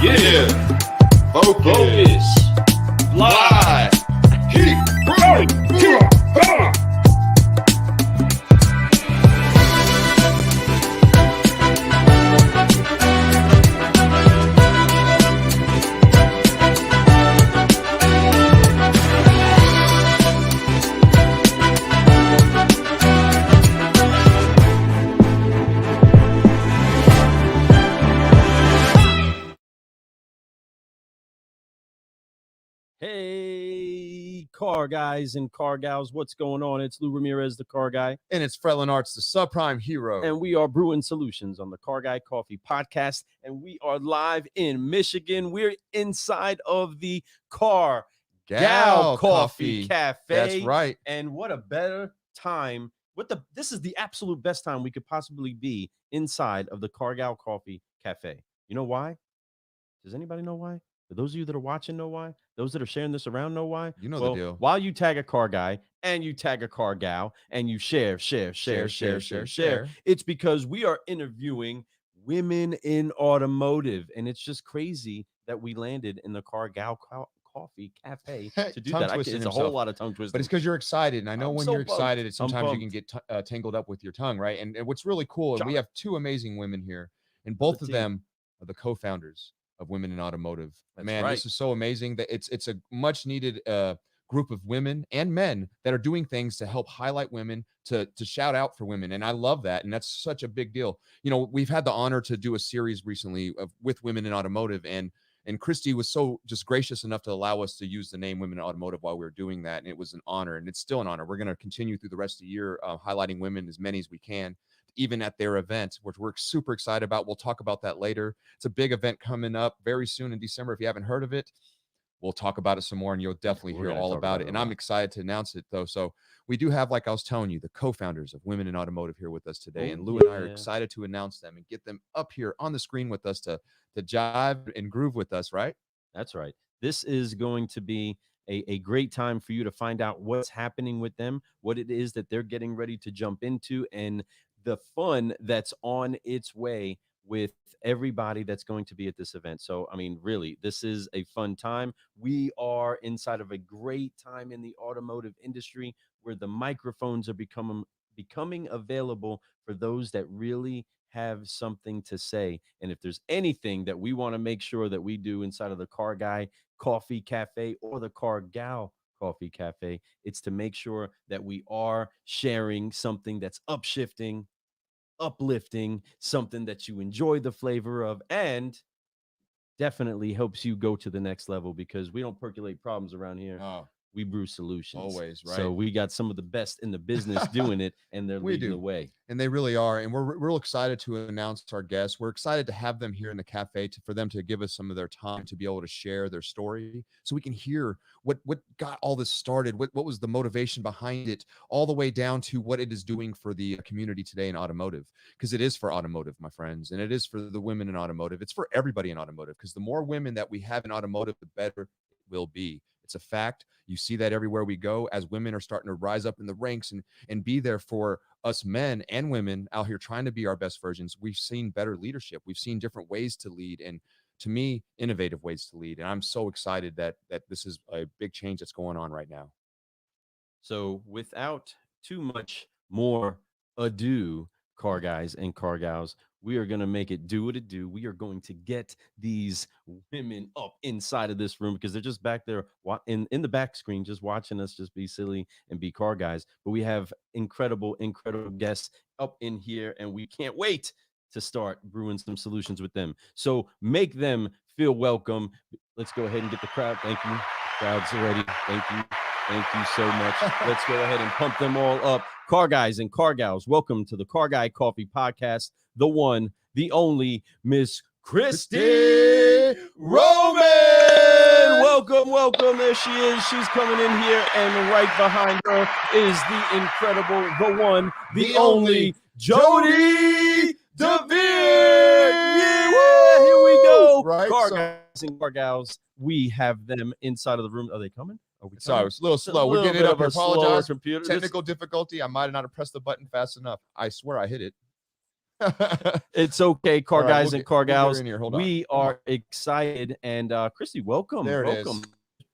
Yeah. Focus. Fly. Keep rolling. Hey, car guys and car gals, what's going on? It's Lou Ramirez, the car guy. And it's Frelin Arts, the subprime hero. And we are brewing solutions on the Car Guy Coffee podcast. And we are live in Michigan. We're inside of the Car Gal Coffee Cafe. That's right. And what a better time. This is the absolute best time we could possibly be inside of the Car Gal Coffee Cafe. You know why? Does anybody know why? For those of you that are watching, know why? Those that are sharing this around know why? You know the deal. While you tag a car guy and you tag a car gal and you share, it's because we are interviewing women in automotive. And it's just crazy that we landed in the Car Gal Coffee Cafe to do that. It's a whole lot of tongue twisting. But it's because you're excited. And I know when you're excited, sometimes you can pumped. get tangled up with your tongue, right? And what's really cool, and we have two amazing women here, and both of them are the co-founders of Women in Automotive. Man, this is so amazing that it's a much needed group of women and men that are doing things to help highlight women, to shout out for women. And I love that. And that's such a big deal. You know, we've had the honor to do a series recently with Women in Automotive, and Christy was so just gracious enough to allow us to use the name Women in Automotive while we were doing that. And it was an honor, and it's still an honor. We're going to continue through the rest of the year highlighting women, as many as we can, even at their event, which we're super excited about. We'll talk about that later. It's a big event coming up very soon in December. If you haven't heard of it, we'll talk about it some more, and you'll definitely hear all about it. And I'm excited to announce it, though. So we do have, like I was telling you, the co-founders of Women in Automotive here with us today. And Lou and I are excited to announce them and get them up here on the screen with us to jive and groove with us, right? That's right. This is going to be a great time for you to find out what's happening with them, what it is that they're getting ready to jump into, and the fun that's on its way with everybody that's going to be at this event. So, I mean, really, this is a fun time. We are inside of a great time in the automotive industry where the microphones are becoming available for those that really have something to say. And if there's anything that we want to make sure that we do inside of the Car Guy Coffee Cafe or the Car Gal Coffee Cafe, it's to make sure that we are sharing something that's upshifting, uplifting, something that you enjoy the flavor of, and definitely helps you go to the next level, because we don't percolate problems around here. We brew solutions. Always, right? So we got some of the best in the business doing it, and they're leading the way. And they really are. And we're real excited to announce our guests. We're excited to have them here in the cafe for them to give us some of their time to be able to share their story, so we can hear what got all this started, what was the motivation behind it, all the way down to what it is doing for the community today in automotive. Because it is for automotive, my friends, and it is for the women in automotive. It's for everybody in automotive, because the more women that we have in automotive, the better it will be. It's a fact. You see that everywhere we go, as women are starting to rise up in the ranks and be there for us men and women out here trying to be our best versions. We've seen better leadership. We've seen different ways to lead, and to me, innovative ways to lead. And I'm so excited that this is a big change that's going on right now. So without too much more ado, car guys and car gals, we are going to make it do what it do. We are going to get these women up inside of this room, because they're just back there in the back screen, just watching us just be silly and be car guys. But we have incredible guests up in here, and we can't wait to start brewing some solutions with them. So make them feel welcome. Let's go ahead and get the crowd. Thank you. Crowd's ready. Thank you. Thank you so much. Let's go ahead and pump them all up. Car guys and car gals, welcome to the Car Guy Coffee Podcast. The one, the only, Miss Christy Roman. Welcome. There she is. She's coming in here, and right behind her is the incredible, the one, the only, Jody DeVere. Yeah, here we go. Right, car guys and car gals, we have them inside of the room. Are they coming? Sorry, it was a little slow. We're getting it up. I apologize. Technical difficulty. I might have not pressed the button fast enough. I swear I hit it. It's okay, car right, guys and car gals. We are excited. And Christy, welcome. There it welcome. is.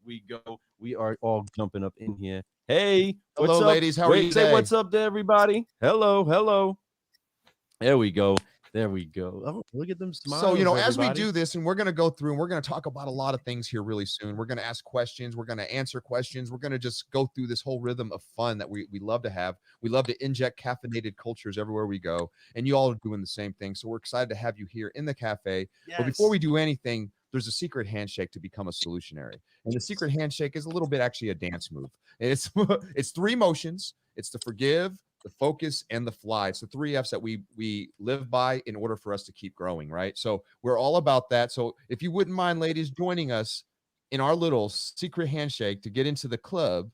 We go. We are all jumping up in here. Hey, what's Hello, up? ladies. How are you Say today? what's up to everybody. Hello, hello. There we go. There we go. Oh, look at them smiles. So, everybody. as we do this, and we're going to go through and we're going to talk about a lot of things here really soon. We're going to ask questions. We're going to answer questions. We're going to just go through this whole rhythm of fun that we love to have. We love to inject caffeinated cultures everywhere we go. And you all are doing the same thing. So we're excited to have you here in the cafe. Yes. But before we do anything, there's a secret handshake to become a solutionary. And the secret handshake is a little bit actually a dance move. It's 3 motions. It's the forgive, the focus, and the fly. It's the 3 F's that we live by in order for us to keep growing, right? So we're all about that. So if you wouldn't mind, ladies, joining us in our little secret handshake to get into the club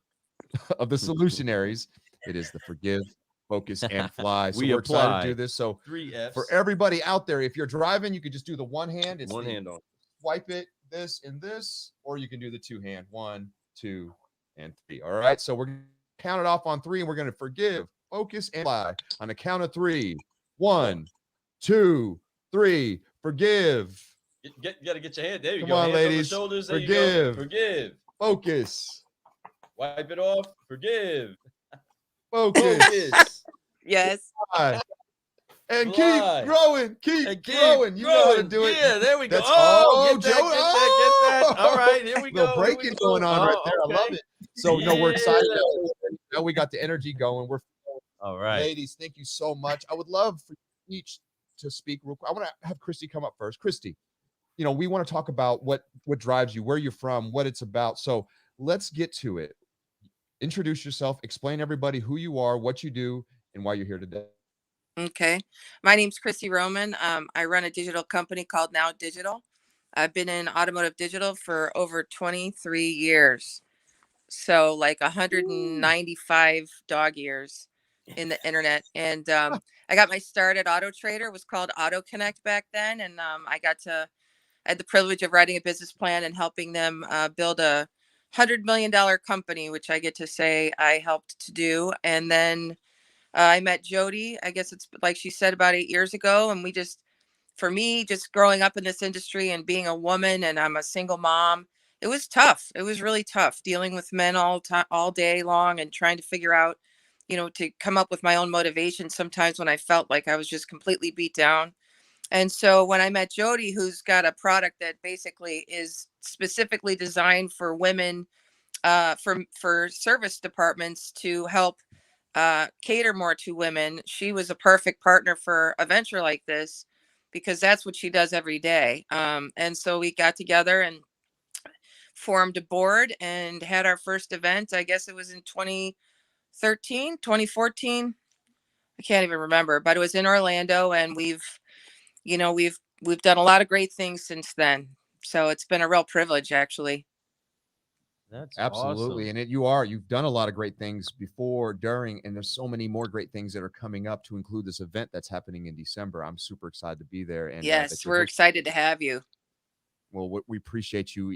of the Solutionaries, it is the forgive, focus, and fly. So we're excited to do this. So 3 F's. for everybody out there, if you're driving, you could just do the one hand. It's one hand on. Swipe it, this and this, or you can do the 2 hand, 1, 2, and 3. All right. So we're going to count it off on 3, and we're going to forgive, focus, and fly on a count of 3. 1, 2, 3. Forgive. You got to get your hand. There you Come go. on, Hands ladies. On the shoulders. There Forgive. You go. Forgive. Focus. Wipe it off. Forgive. Focus. Yes. Fly. And Fly. keep growing. Keep growing. You know how to do it. Yeah, there we go. That's Get that, Joe. get that. All right, here we go. Little breaking going on right there. Okay. I love it. So we're excited. Now we got the energy going. We're all right. Ladies, thank you so much. I would love for each to speak real quick. I want to have Christy come up first. Christy, we want to talk about what drives you, where you're from, what it's about. So let's get to it. Introduce yourself, explain everybody who you are, what you do, and why you're here today. Okay. My name's Christy Roman. I run a digital company called Now Digital. I've been in automotive digital for over 23 years. So like 195 dog years in the internet. And I got my start at Auto Trader. It was called Auto Connect back then. And I had the privilege of writing a business plan and helping them build a $100 million company, which I get to say I helped to do. And then I met Jody, I guess it's like she said, about 8 years ago. And for me, just growing up in this industry and being a woman, and I'm a single mom, it was tough. It was really tough dealing with men all day long and trying to figure out, to come up with my own motivation sometimes when I felt like I was just completely beat down. And so when I met Jody, who's got a product that basically is specifically designed for women, for service departments to help cater more to women, she was a perfect partner for a venture like this, because that's what she does every day. And so we got together and formed a board and had our first event. I guess it was in 2013, 2014. I can't even remember, but it was in Orlando, and we've done a lot of great things since then. So it's been a real privilege, actually. That's absolutely awesome. And you've done a lot of great things before, during, and there's so many more great things that are coming up, to include this event that's happening in December. I'm super excited to be there. And yes, we're excited to have you. Well, we appreciate you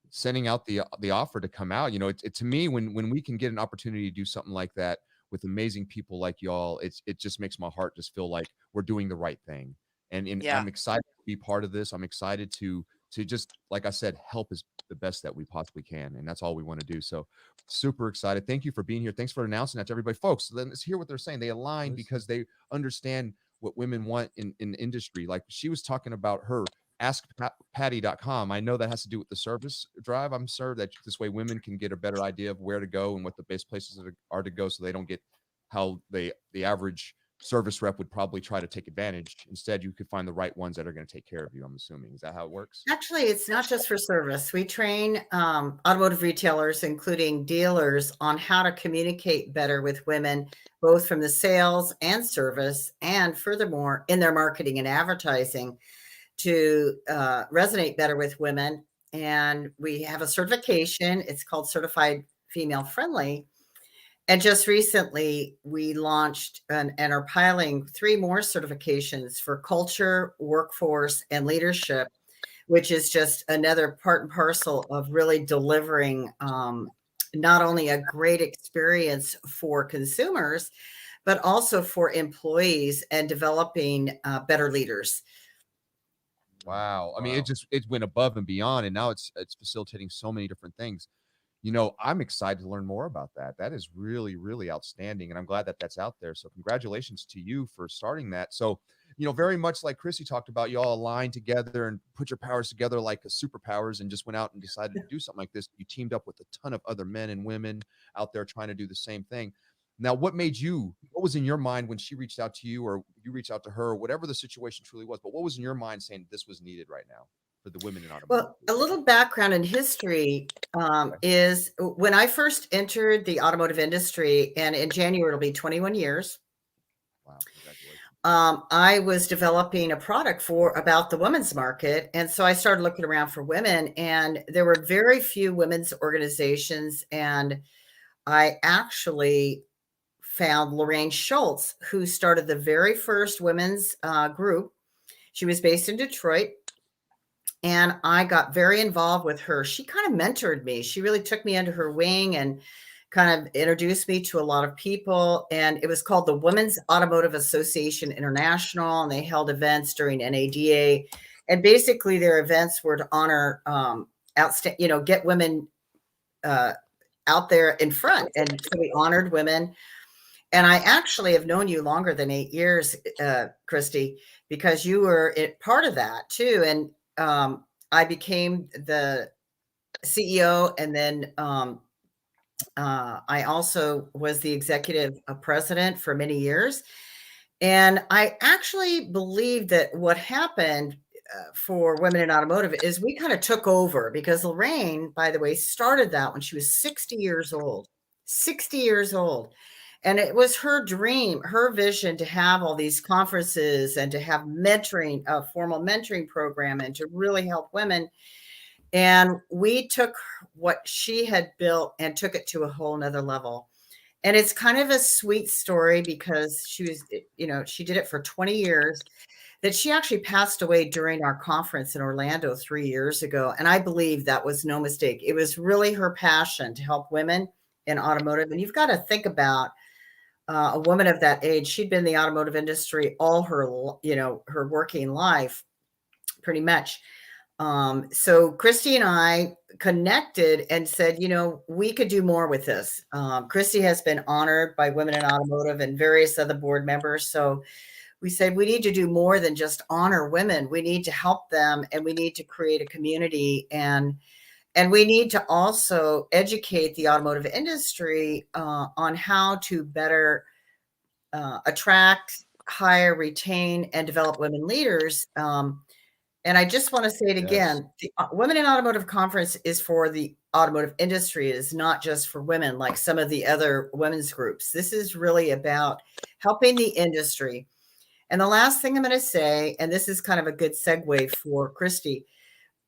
sending out the offer to come out. To me, when we can get an opportunity to do something like that with amazing people like y'all, it just makes my heart just feel like we're doing the right thing. And yeah. I'm excited to be part of this. I'm excited to just, like I said, help is the best that we possibly can. And that's all we want to do. So super excited. Thank you for being here. Thanks for announcing that to everybody. Folks, let's hear what they're saying. They align because they understand what women want in the industry. Like she was talking about her askpatty.com. I know that has to do with the service drive. I'm sure that this way women can get a better idea of where to go and what the best places are to go, so they don't get how the average service rep would probably try to take advantage. Instead, you could find the right ones that are going to take care of you. I'm assuming. Is that how it works? Actually, it's not just for service. We train automotive retailers, including dealers, on how to communicate better with women, both from the sales and service, and furthermore, in their marketing and advertising, to resonate better with women. And we have a certification. It's called Certified Female Friendly. And just recently, we launched and are piling 3 more certifications for culture, workforce, and leadership, which is just another part and parcel of really delivering not only a great experience for consumers, but also for employees and developing better leaders. Wow. I mean, it went above and beyond, and now it's facilitating so many different things. I'm excited to learn more about that. That is really, really outstanding, and I'm glad that that's out there. So congratulations to you for starting that. So, very much like Chrissy talked about, you all aligned together and put your powers together like superpowers and just went out and decided to do something like this. You teamed up with a ton of other men and women out there trying to do the same thing. Now, what was in your mind when she reached out to you, or you reached out to her, or whatever the situation truly was, but what was in your mind saying this was needed right now for the women in automotive? Well, a little background in history is when I first entered the automotive industry, and in January it'll be 21 years. Wow, congratulations. I was developing a product about the women's market. And so I started looking around for women, and there were very few women's organizations. And I actually found Lorraine Schultz, who started the very first women's group. She was based in Detroit. And I got very involved with her. She kind of mentored me. She really took me under her wing and kind of introduced me to a lot of people. And it was called the Women's Automotive Association International. And they held events during NADA. And basically their events were to honor, get women out there in front. And so we honored women. And I actually have known you longer than 8 years, Christy, because you were part of that too. And I became the CEO, and then I also was the executive president for many years. And I actually believe that what happened for women in automotive is we kind of took over, because Lorraine, by the way, started that when she was 60 years old. 60 years old. And it was her dream, her vision to have all these conferences and to have mentoring, a formal mentoring program, and to really help women. And we took what she had built and took it to a whole nother level. And it's kind of a sweet story, because she did it for 20 years, that she actually passed away during our conference in Orlando 3 years ago. And I believe that was no mistake. It was really her passion to help women in automotive. And you've got to think about a woman of that age. She'd been in the automotive industry all her working life, pretty much. So Christy and I connected and said, we could do more with this. Christy has been honored by Women in Automotive and various other board members. So we said, we need to do more than just honor women. We need to help them, and we need to create a community, and we need to also educate the automotive industry on how to better attract, hire, retain, and develop women leaders. And I just want to say it again, the Women in Automotive Conference is for the automotive industry. It is not just for women like some of the other women's groups. This is really about helping the industry. And the last thing I'm going to say, and this is kind of a good segue for Christy,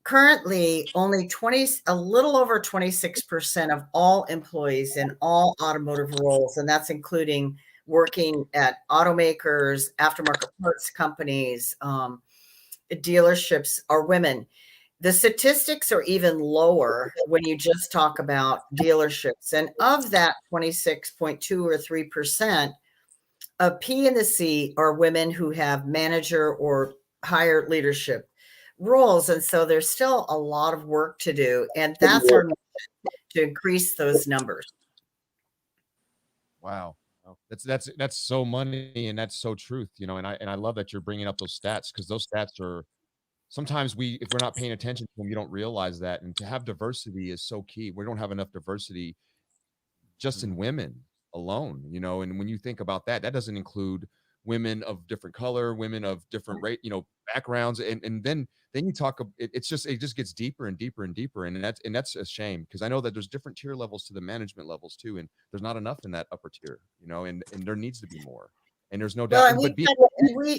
currently only a little over 26% of all employees in all automotive roles, and that's including working at automakers, aftermarket parts companies, dealerships, are women. The statistics are even lower when you just talk about dealerships. And of that 26.2 or 3%, a P and the C are women who have manager or higher leadership roles. And so there's still a lot of work to do. And that's our mission, to increase those numbers. Wow. That's so money, and that's so truth, and I love that you're bringing up those stats, because those stats are sometimes if we're not paying attention to them, you don't realize that. And to have diversity is so key. We don't have enough diversity just in women alone, and when you think about that, that doesn't include women of different color, women of different rate, backgrounds. And then you talk, it just gets deeper and deeper and deeper. And that's a shame, because I know that there's different tier levels to the management levels too. And there's not enough in that upper tier, and there needs to be more. And there's no doubt. Well,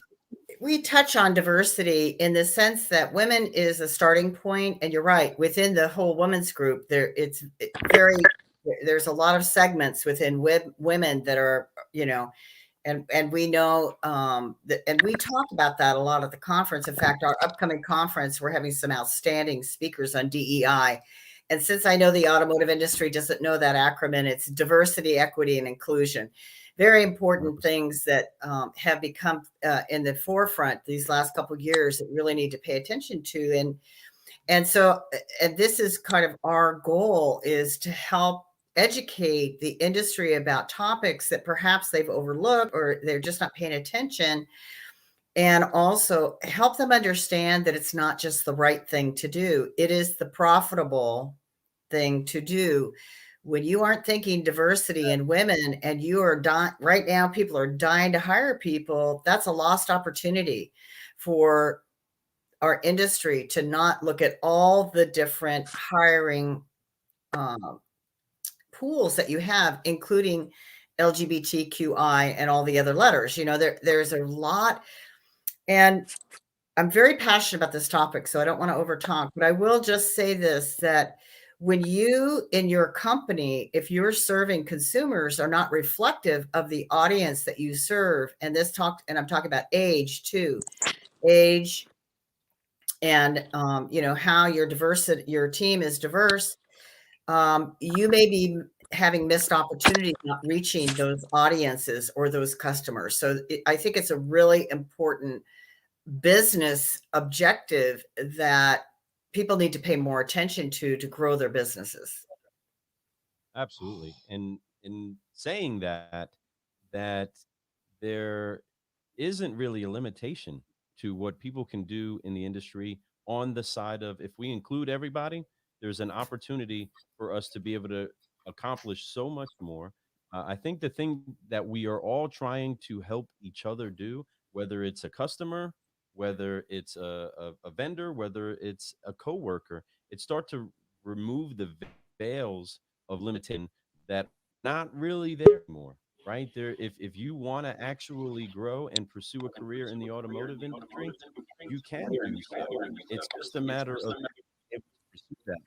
we touch on diversity in the sense that women is a starting point. And you're right, within the whole women's group, there's a lot of segments within women that are, and we know that, and we talk about that a lot at the conference. In fact, our upcoming conference, we're having some outstanding speakers on DEI. And since I know the automotive industry doesn't know that acronym, it's diversity, equity, and inclusion. very important things that have become in the forefront these last couple of years that really need to pay attention to. And so, and this is kind of our goal, is to help educate the industry about topics that perhaps they've overlooked or they're just not paying attention, and also help them understand that it's not just the right thing to do. It is the profitable thing to do. When you aren't thinking diversity and women, and you are right now, people are dying to hire people, that's a lost opportunity for our industry to not look at all the different hiring pools that you have, including LGBTQI and all the other letters. There's a lot, and I'm very passionate about this topic, so I don't want to overtalk, but I will just say this, that when you, in your company, if you're serving consumers, are not reflective of the audience that you serve, and I'm talking about age too, age, and how your team is diverse, you may be having missed opportunities, not reaching those audiences or those customers. So I think it's a really important business objective that people need to pay more attention to grow their businesses. Absolutely. And in saying that there isn't really a limitation to what people can do in the industry on the side of, if we include everybody, there's an opportunity for us to be able to accomplish so much more. I think the thing that we are all trying to help each other do, whether it's a customer, whether it's a vendor, whether it's a coworker, it start to remove the veils of limitation that not really there anymore, right? There, if you want to actually grow and pursue a career in the automotive industry, you can do so. It's just a matter of being able to pursue that.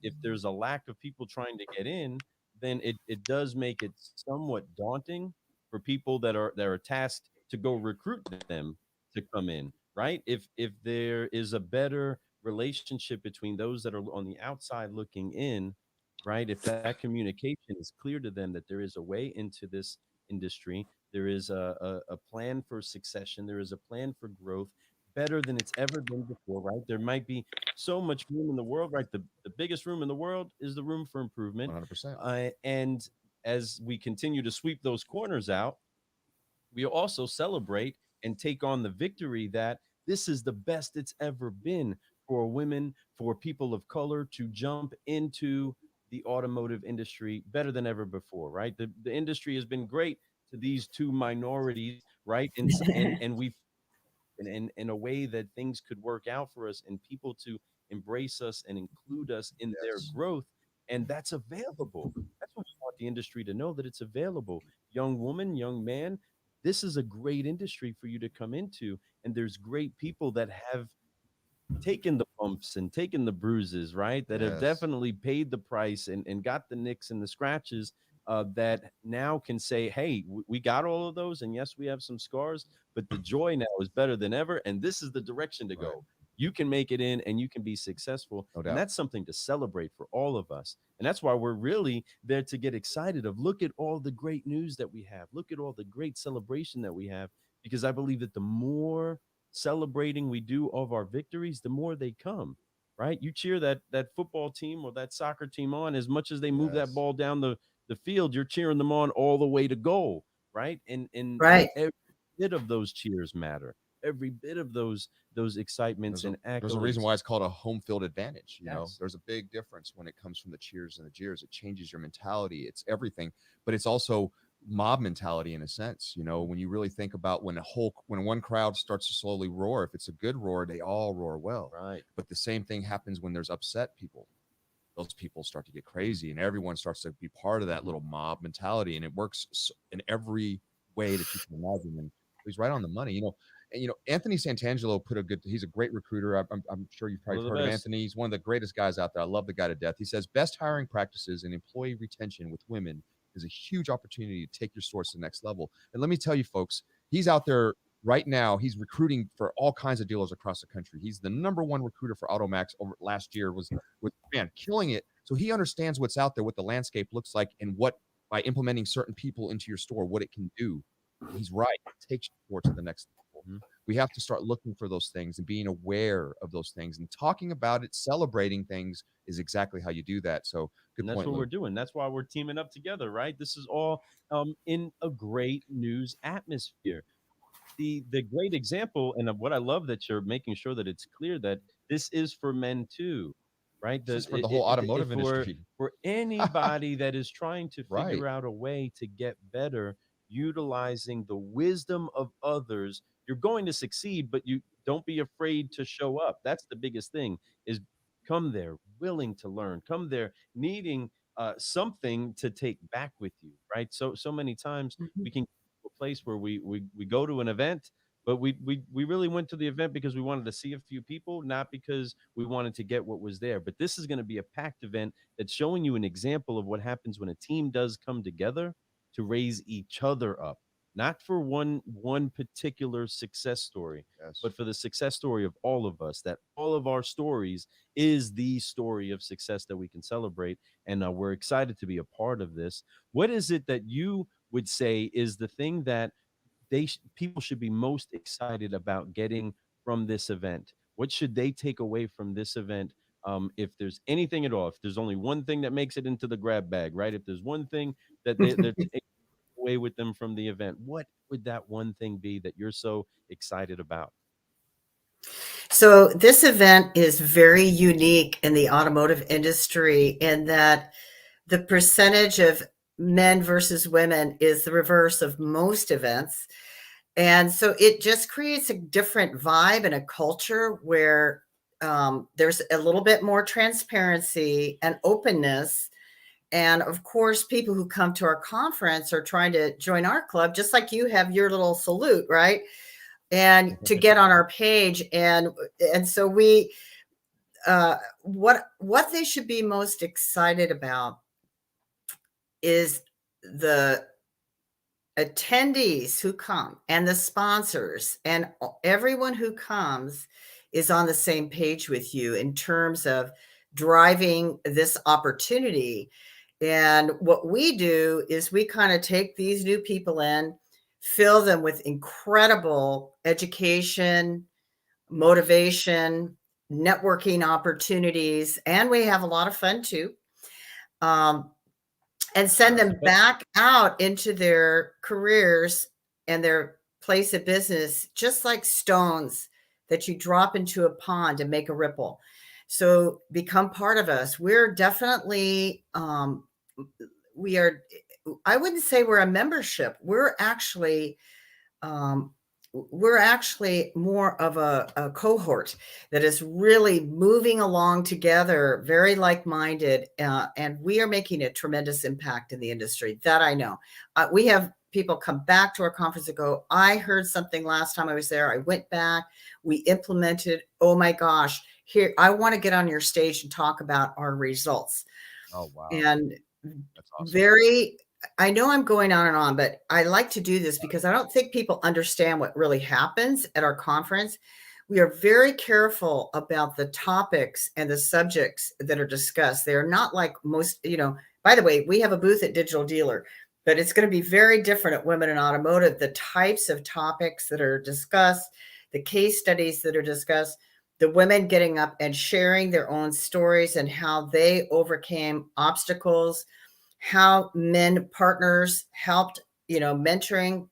If there's a lack of people trying to get in, then it does make it somewhat daunting for people that are tasked to go recruit them to come in, right? If there is a better relationship between those that are on the outside looking in, right? If that communication is clear to them that there is a way into this industry, there is a plan for succession, there is a plan for growth better than it's ever been before, right? There might be so much room in the world, right? The biggest room in the world is the room for improvement. 100%. And as we continue to sweep those corners out, we also celebrate and take on the victory that this is the best it's ever been for women, for people of color to jump into the automotive industry better than ever before, right? The industry has been great to these two minorities, right? And we've in a way that things could work out for us and people to embrace us and include us in their growth. And that's available. That's what we want the industry to know, that it's available. Young woman, young man, this is a great industry for you to come into. And there's great people that have taken the bumps and taken the bruises, right? That have definitely paid the price and got the nicks and the scratches, that now can say, hey, we got all of those. And yes, we have some scars, but the joy now is better than ever. And this is the direction to go. You can make it in and you can be successful. No doubt. And that's something to celebrate for all of us. And that's why we're really there to get excited of, look at all the great news that we have. Look at all the great celebration that we have, because I believe that the more celebrating we do of our victories, the more they come, right? You cheer that football team or that soccer team on as much as they move that ball down the field, you're cheering them on all the way to goal, right? And Right. every bit of those cheers matter. Every bit of those excitements and accolades. There's a reason why it's called a home field advantage. You know, there's a big difference when it comes from the cheers and the jeers. It changes your mentality. It's everything, but it's also mob mentality in a sense. You know, when you really think about when one crowd starts to slowly roar, if it's a good roar, they all roar well. Right. But the same thing happens when there's upset people. Those people start to get crazy, and everyone starts to be part of that little mob mentality, and it works in every way that you can imagine. And he's right on the money. And Anthony Santangelo he's a great recruiter. I'm sure you've probably heard of Anthony. He's one of the greatest guys out there. I love the guy to death. He says best hiring practices and employee retention with women is a huge opportunity to take your source to the next level. And let me tell you, folks, he's out there right now. He's recruiting for all kinds of dealers across the country. He's the #1 recruiter for AutoMax over last year, was killing it. So he understands what's out there, what the landscape looks like, and what by implementing certain people into your store, what it can do. He's right. It takes your store to the next level. Mhm. We have to start looking for those things and being aware of those things and talking about it, celebrating things is exactly how you do that. So good And that's point, what Lou. we're doing. That's why we're teaming up together, right? This is all in a great news atmosphere. The great example, and what I love that you're making sure that it's clear that this is for men too, right? This is for the whole automotive industry. For anybody that is trying to Right. figure out a way to get better, utilizing the wisdom of others, you're going to succeed, but you don't be afraid to show up. That's the biggest thing, is come there willing to learn, come there needing something to take back with you, right? So many times Mhm. we can get to a place where we go to an event, but we really went to the event because we wanted to see a few people, not because we wanted to get what was there. But this is going to be a packed event that's showing you an example of what happens when a team does come together to raise each other up, not for one particular success story, Yes. but for the success story of all of us, that all of our stories is the story of success that we can celebrate. And we're excited to be a part of this. What is it that you would say is the thing that people should be most excited about getting from this event? What should they take away from this event? If there's anything at all, if there's only one thing that makes it into the grab bag, right? If there's one thing that they're taking away with them from the event, what would that one thing be that you're so excited about? So this event is very unique in the automotive industry in that the percentage of men versus women is the reverse of most events. And so it just creates a different vibe and a culture where there's a little bit more transparency and openness. And of course, people who come to our conference are trying to join our club, just like you have your little salute, right? And to get on our page. And so we what they should be most excited about is the attendees who come and the sponsors and everyone who comes is on the same page with you in terms of driving this opportunity. And what we do is we kind of take these new people in, fill them with incredible education, motivation, networking opportunities, and we have a lot of fun too. And send them back out into their careers and their place of business, just like stones that you drop into a pond and make a ripple. So become part of us. We're definitely, we are, I wouldn't say we're a membership. We're actually more of a cohort that is really moving along together, very like-minded, and we are making a tremendous impact in the industry. That I know. We have people come back to our conference and go, I heard something last time I was there. I went back, we implemented, oh my gosh, here, I want to get on your stage and talk about our results. Oh, wow. And that's awesome. I know I'm going on and on, but I like to do this because I don't think people understand what really happens at our conference. We are very careful about the topics and the subjects that are discussed. They are not like most, by the way, we have a booth at Digital Dealer, but it's going to be very different at Women in Automotive. The types of topics that are discussed, the case studies that are discussed, the women getting up and sharing their own stories and how they overcame obstacles, how men partners helped, mentoring,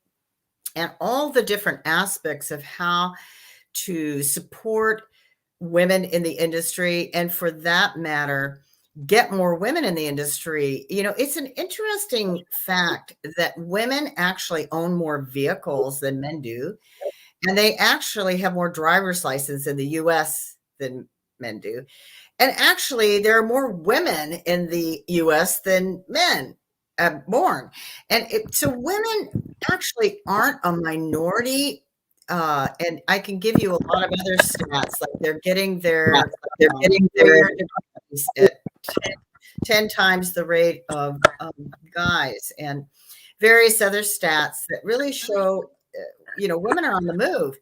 and all the different aspects of how to support women in the industry. And for that matter, get more women in the industry. It's an interesting fact that women actually own more vehicles than men do. And they actually have more driver's license in the US than men do. And actually, there are more women in the U.S. than men born. And so women actually aren't a minority. And I can give you a lot of other stats, like they're getting their degrees at 10 times the rate of guys, and various other stats that really show, women are on the move.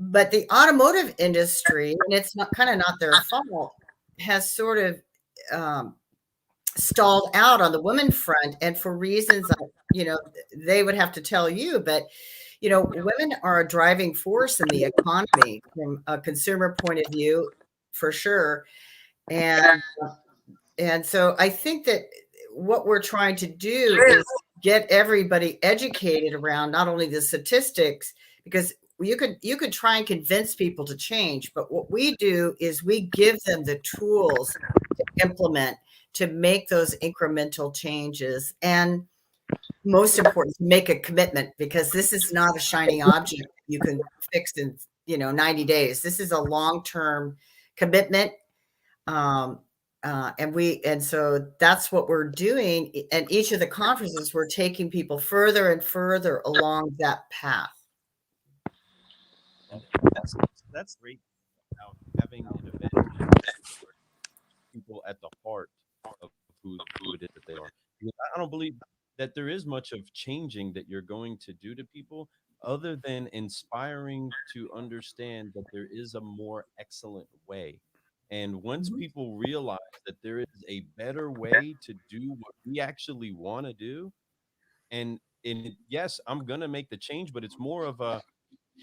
But the automotive industry, and it's not their fault, has sort of stalled out on the women front, and for reasons they would have to tell you, but women are a driving force in the economy from a consumer point of view, for sure. And so I think that what we're trying to do is get everybody educated around not only the statistics, because you could try and convince people to change, but what we do is we give them the tools to implement, to make those incremental changes, and most important, to make a commitment, because this is not a shiny object you can fix in 90 days. This is a long-term commitment. And so that's what we're doing. And each of the conferences, we're taking people further and further along that path. That's great about having an event where people at the heart of who it is that they are. Because I don't believe that there is much of changing that you're going to do to people other than inspiring to understand that there is a more excellent way. And once people realize that there is a better way to do what we actually want to do, yes, I'm gonna make the change, but it's more of a,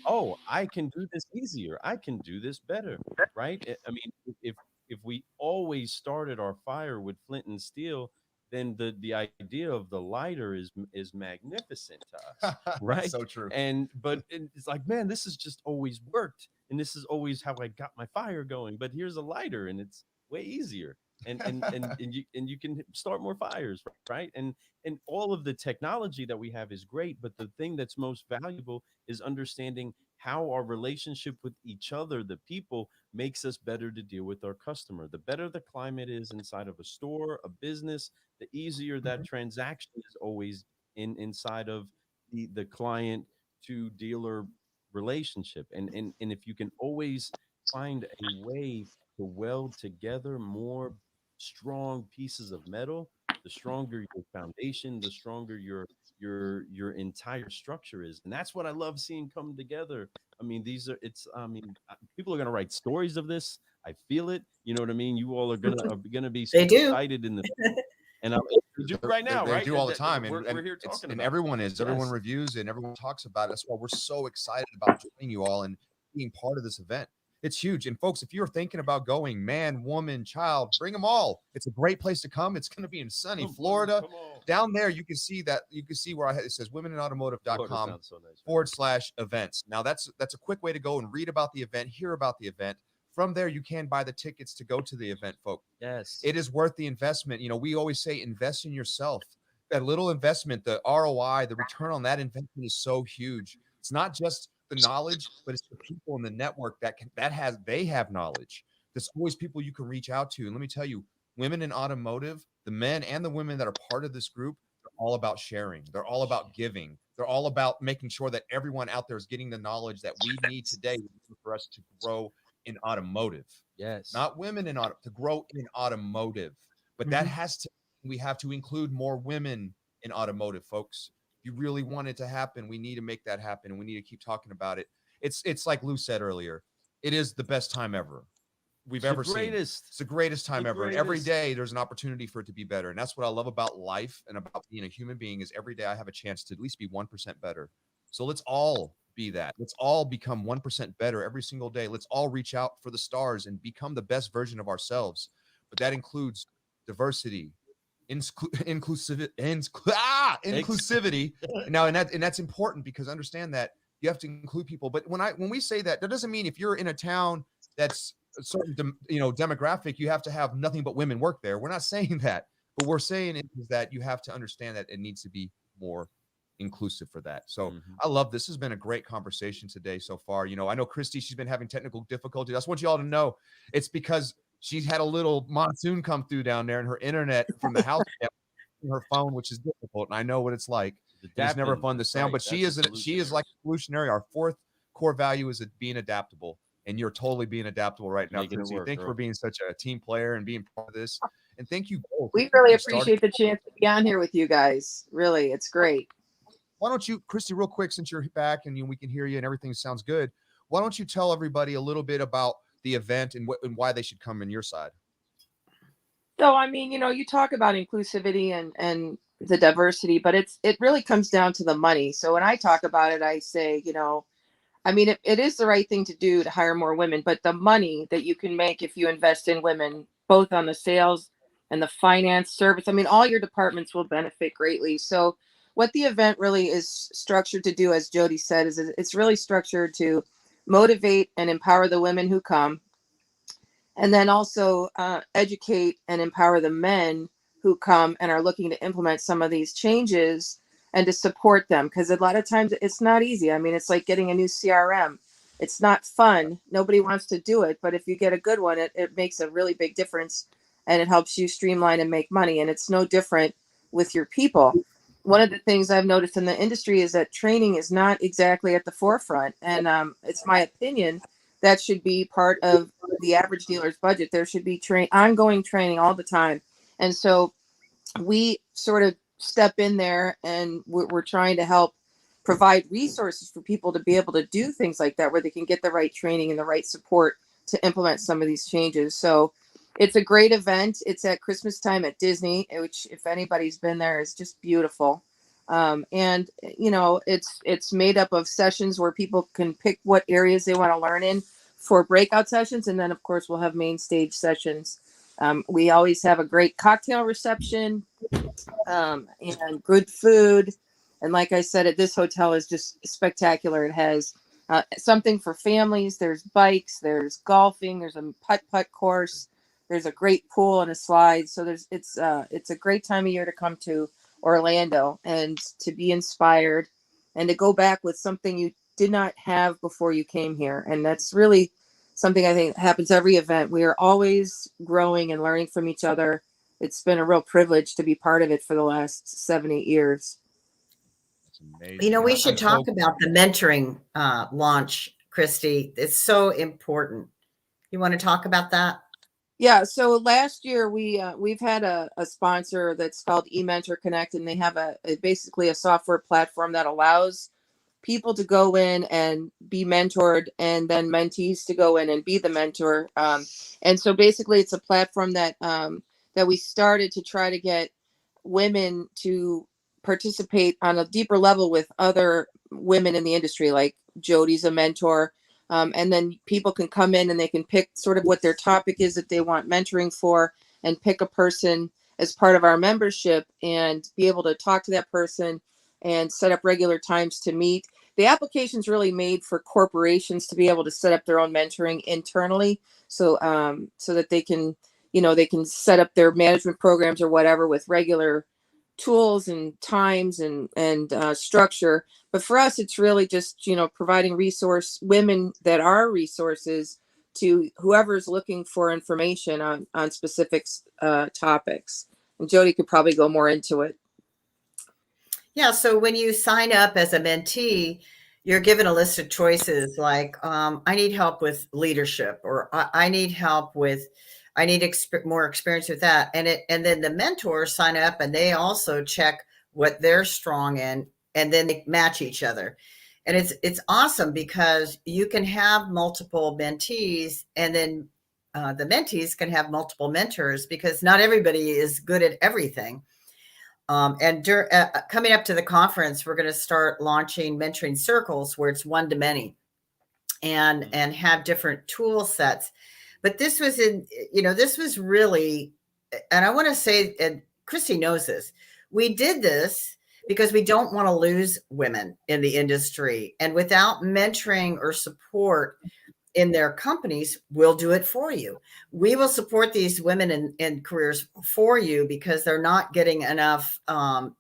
oh, I can do this easier. I can do this better, right? I mean, if we always started our fire with flint and steel, then the idea of the lighter is magnificent to us, right? So true. But it's like, man, this has just always worked, and this is always how I got my fire going. But here's a lighter, and it's way easier, and you can start more fires, right? And all of the technology that we have is great, but the thing that's most valuable is understanding how our relationship with each other, the people, makes us better to deal with our customer. The better the climate is inside of a store, a business, the easier that transaction is always inside of the client to dealer relationship. And if you can always find a way to weld together more strong pieces of metal, the stronger your foundation, the stronger your entire structure is. And that's what I love seeing come together. I mean, people are going to write stories of this. I feel it. You know what I mean? You all are gonna be so They do. excited in the and they do right now, they right? do all the time, and we're here talking and about everyone is. Everyone Yes. reviews and everyone talks about it. That's why we're so excited about joining you all and being part of this event. It's huge. And folks, if you're thinking about going, man, woman, child, bring them all. It's a great place to come. It's going to be in sunny Florida. Down there, you can see where it says womeninoautomotive.com So nice, /events. Now that's a quick way to go and read about the event, hear about the event. From there, you can buy the tickets to go to the event, folks. Yes. It is worth the investment. We always say invest in yourself. That little investment, the ROI, the return on that investment is so huge. It's not just the knowledge, but it's the people in the network they have knowledge. There's always people you can reach out to. And let me tell you, women in automotive, the men and the women that are part of this group, they're all about sharing. They're all about giving. They're all about making sure that everyone out there is getting the knowledge that we need today for us to grow in automotive. Yes. Not women in auto, to grow in automotive. But that we have to include more women in automotive, folks. If you really want it to happen, we need to make that happen, and we need to keep talking about it. It's like Lou said earlier, it is the best time ever we've ever seen. It's the greatest time ever. And every day there's an opportunity for it to be better. And that's what I love about life and about being a human being, is every day I have a chance to at least be 1% better. So let's all be that. Let's all become 1% better every single day. Let's all reach out for the stars and become the best version of ourselves. But that includes diversity, inclusivity. Now, and that's important, because understand that you have to include people. But when we say that doesn't mean if you're in a town that's a certain demographic, you have to have nothing but women work there. We're not saying that. But we're saying is that you have to understand that it needs to be more inclusive for that. So I love this. Has been a great conversation today so far. I know Christy, she's been having technical difficulties. I just want you all to know it's because she's had a little monsoon come through down there, and her internet from the house her phone, which is difficult. And I know what it's like. It's never fun to sound, but she is like a solutionary. Our fourth core value is being adaptable, and you're totally being adaptable right now. Thank you for being such a team player and being part of this. And thank you both. We really appreciate the chance to be on here with you guys. Really, it's great. Why don't you, Christy, real quick, since you're back and we can hear you and everything sounds good, why don't you tell everybody a little bit about the event and why they should come on your side? So, I mean, you talk about inclusivity and the diversity, but it really comes down to the money. So when I talk about it, I say, I mean, it is the right thing to do to hire more women, but the money that you can make if you invest in women, both on the sales and the finance service, I mean, all your departments will benefit greatly. So what the event really is structured to do, as Jody said, is it's really structured to motivate and empower the women who come, and then also educate and empower the men who come and are looking to implement some of these changes, and to support them, because a lot of times it's not easy. I mean, it's like getting a new CRM. It's not fun. Nobody wants to do it, but if you get a good one, it makes a really big difference, and it helps you streamline and make money. And it's no different with your people. One of the things I've noticed in the industry is that training is not exactly at the forefront, and it's my opinion that should be part of the average dealer's budget. There should be ongoing training all the time. And so we sort of step in there, and we're trying to help provide resources for people to be able to do things like that, where they can get the right training and the right support to implement some of these changes. So it's a great event. It's at Christmas time at Disney, which, if anybody's been there, is just beautiful. And it's made up of sessions where people can pick what areas they want to learn in for breakout sessions, and then of course we'll have main stage sessions. We always have a great cocktail reception, and good food. And like I said, at this hotel is just spectacular. It has something for families. There's bikes, there's golfing, there's a putt course, there's a great pool and a slide. So it's a great time of year to come to Orlando and to be inspired, and to go back with something you did not have before you came here. And that's really something I think happens every event. We are always growing and learning from each other. It's been a real privilege to be part of it for the last 7-8 years. That's amazing. We should talk about the mentoring launch, Christy. It's so important. You want to talk about that? Yeah. So last year we've had a sponsor that's called eMentor Connect, and they have basically a software platform that allows people to go in and be mentored, and then mentees to go in and be the mentor. And so basically it's a platform that we started to try to get women to participate on a deeper level with other women in the industry. Like Jody's a mentor. And then people can come in and they can pick sort of what their topic is that they want mentoring for, and pick a person as part of our membership and be able to talk to that person and set up regular times to meet. The application's really made for corporations to be able to set up their own mentoring internally, so that they can, they can set up their management programs or whatever with regular tools and times and structure. But for us, it's really just, providing women that are resources to whoever's looking for information on specific topics. And Jody could probably go more into it. Yeah. So when you sign up as a mentee, you're given a list of choices like, I need help with leadership, or I need help with, I need more experience with that. And then the mentors sign up and they also check what they're strong in, and then they match each other. And it's awesome because you can have multiple mentees, and then the mentees can have multiple mentors, because not everybody is good at everything. And coming up to the conference, we're going to start launching mentoring circles where it's one to many, and have different tool sets. But this was this was really, and I want to say, and Christy knows this, we did this because we don't want to lose women in the industry. And without mentoring or support in their companies, we'll do it for you. We will support these women in careers for you, because they're not getting enough, mentoring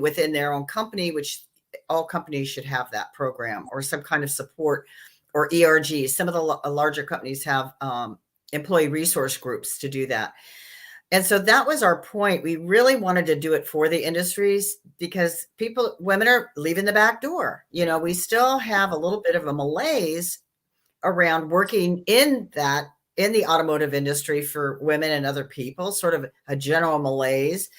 within their own company, which all companies should have that program or some kind of support, or ERG. Some of the larger companies have employee resource groups to do that. And so that was our point. We really wanted to do it for the industries, because women are leaving the back door. We still have a little bit of a malaise around working in the automotive industry for women and other people, sort of a general malaise.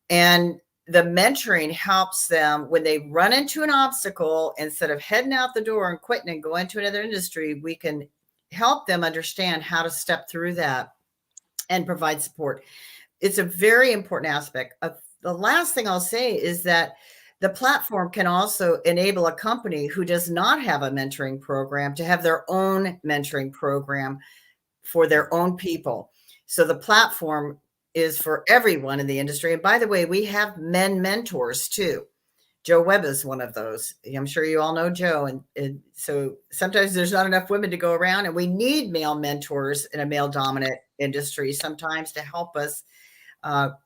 And the mentoring helps them when they run into an obstacle. Instead of heading out the door and quitting and going to another industry, we can help them understand how to step through that and provide support. It's a very important aspect. The last thing I'll say is that the platform can also enable a company who does not have a mentoring program to have their own mentoring program for their own people. So the platform is for everyone in the industry. And by the way, we have men mentors too. Joe Webb is one of those. I'm sure you all know Joe. And so sometimes there's not enough women to go around, and we need male mentors in a male dominant industry sometimes to help us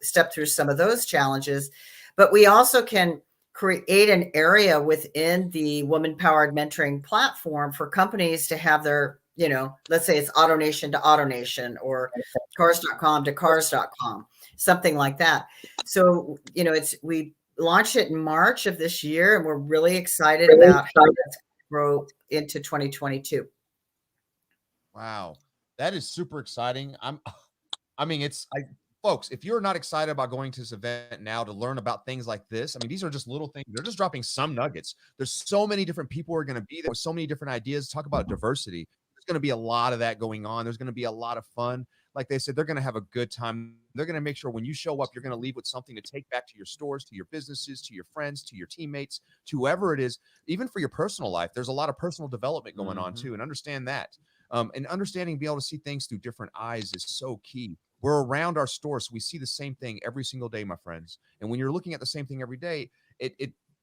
step through some of those challenges. But we also can create an area within the woman powered mentoring platform for companies to have their, let's say it's AutoNation to AutoNation or cars.com to cars.com, something like that. So, we launched it in March of this year, and we're really excited about how that's going to grow into 2022. Wow. That is super exciting. Folks, if you're not excited about going to this event now to learn about things like this, these are just little things. They're just dropping some nuggets. There's so many different people who are going to be there with so many different ideas. Talk about diversity. There's going to be a lot of that going on. There's going to be a lot of fun. Like they said, they're going to have a good time. They're going to make sure when you show up, you're going to leave with something to take back to your stores, to your businesses, to your friends, to your teammates, to whoever it is. Even for your personal life, there's a lot of personal development going on too, and understand that. And understanding, being able to see things through different eyes is so key. We're around our store, so we see the same thing every single day, my friends. And when you're looking at the same thing every day,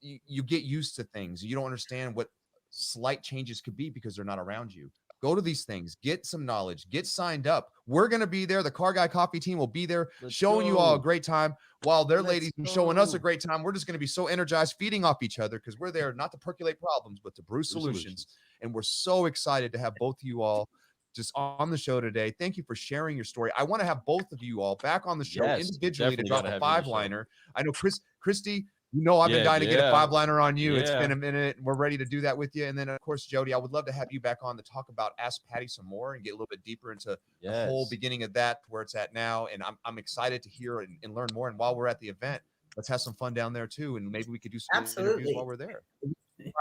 you get used to things. You don't understand what slight changes could be because they're not around you. Go to these things, get some knowledge, get signed up. We're going to be there. The Car Guy Coffee team will be there showing you all a great time while their ladies are showing us a great time. We're just going to be so energized, feeding off each other because we're there not to percolate problems, but to brew solutions. And we're so excited to have both of you all just on the show today. Thank you for sharing your story. I want to have both of you all back on the show individually to drop a 5-liner. I know Christy, I've been dying to get a 5-liner on you. It's been a minute. We're ready to do that with you. And then, of course, Jody, I would love to have you back on to talk about Ask Patty some more and get a little bit deeper into the whole beginning of that, where it's at now. And I'm excited to hear and learn more. And while we're at the event, let's have some fun down there too. And maybe we could do some interviews while we're there.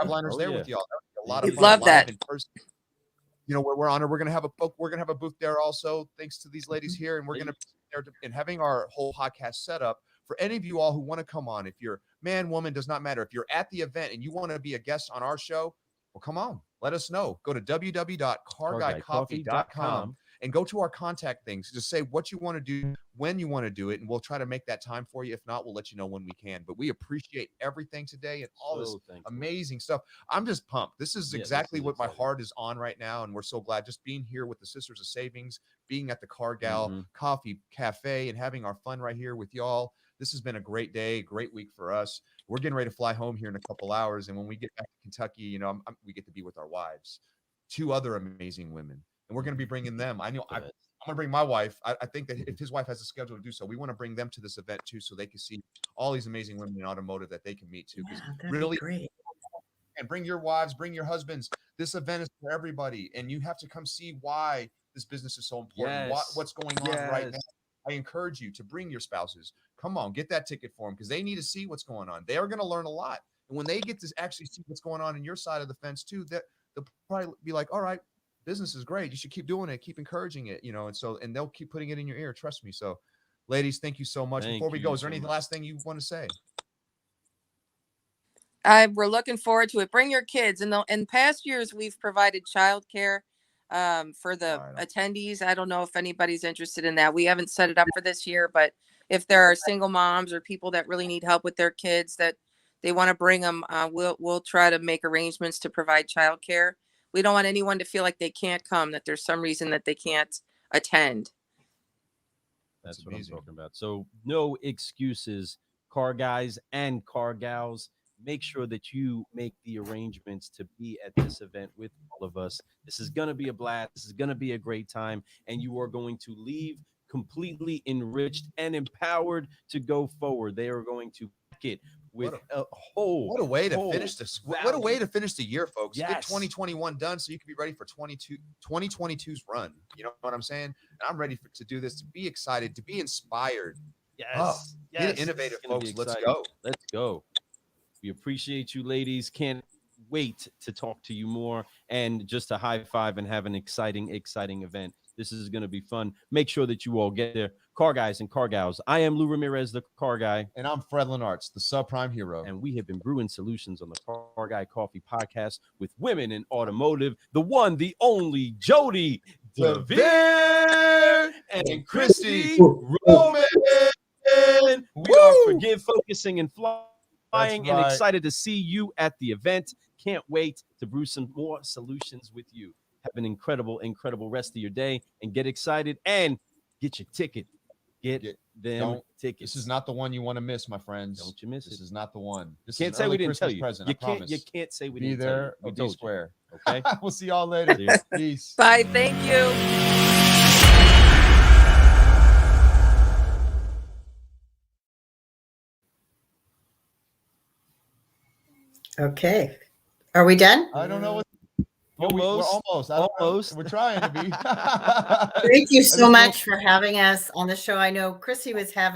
5-liners there with y'all. A lot of fun. Love that. In person. We're honored. We're gonna have a booth there also, thanks to these ladies here, and we're gonna be there and having our whole podcast set up for any of you all who want to come on. If you're man, woman, does not matter. If you're at the event and you want to be a guest on our show, well, come on, let us know. Go to www.carguycoffee.com and go to our contact things. Just say what you want to do, when you want to do it, and we'll try to make that time for you. If not, we'll let you know when we can. But we appreciate everything today and all this amazing stuff. I'm just pumped. This is exactly what my heart is on right now, and we're so glad just being here with the Sisters of Savings, being at the Car Gal Coffee Cafe, and having our fun right here with y'all. This has been a great day, great week for us. We're getting ready to fly home here in a couple hours, and when we get back to Kentucky, we get to be with our wives, 2 other amazing women. And we're going to be bringing them. I'm going to bring my wife. I think that if his wife has a schedule to do so, we want to bring them to this event too, so they can see all these amazing women in automotive that they can meet too. Really great. And bring your wives, bring your husbands. This event is for everybody, and you have to come see why this business is so important. What's going on right now. I encourage you to bring your spouses. Come on, get that ticket for them because they need to see what's going on. They are going to learn a lot, and when they get to actually see what's going on in your side of the fence too, they'll probably be like, "All right, business is great. You should keep doing it, keep encouraging it, and they'll keep putting it in your ear. Trust me." So, ladies, thank you so much. Before we go, is there any last thing you want to say? We're looking forward to it. Bring your kids. In past years, we've provided childcare for the attendees. I don't know if anybody's interested in that. We haven't set it up for this year, but if there are single moms or people that really need help with their kids that they want to bring them, we'll try to make arrangements to provide childcare. We don't want anyone to feel like they can't come, that there's some reason that they can't attend. That's what I'm talking about. So no excuses, car guys and car gals. Make sure that you make the arrangements to be at this event with all of us. This is going to be a blast. This is going to be a great time. And you are going to leave completely enriched and empowered to go forward. They are going to pack it with a whole. What a way to finish this. What a way to finish the year, folks. Get 2021 done so you can be ready for 2022's run. You know what I'm saying? And I'm ready to do this, to be excited, to be inspired. Get innovative, folks. Let's go. Let's go. We appreciate you, ladies. Can't wait to talk to you more and just to high five and have an exciting event. This is going to be fun. Make sure that you all get there. Car guys and car gals, I am Lou Ramirez, the car guy. And I'm Fred Lenartz, the subprime hero. And we have been brewing solutions on the Car Guy Coffee Podcast with women in automotive, the one, the only Jody, DeVere, and Christy Roman. We are focusing, and flying, and excited to see you at the event. Can't wait to brew some more solutions with you. Have an incredible rest of your day, and get excited and get your ticket. Get them tickets. This is not the one you want to miss, my friends. Don't you miss it. This is not the one. This can't is say we didn't Christmas tell you. Present, You I promise. can't say we be didn't there tell you. or be square. Okay. We'll see y'all later. Peace. Bye. Thank you. Okay. Are we done? I don't know what. Almost. Almost. We're trying to be. Thank you so much for having us on the show. I know Chrissy was having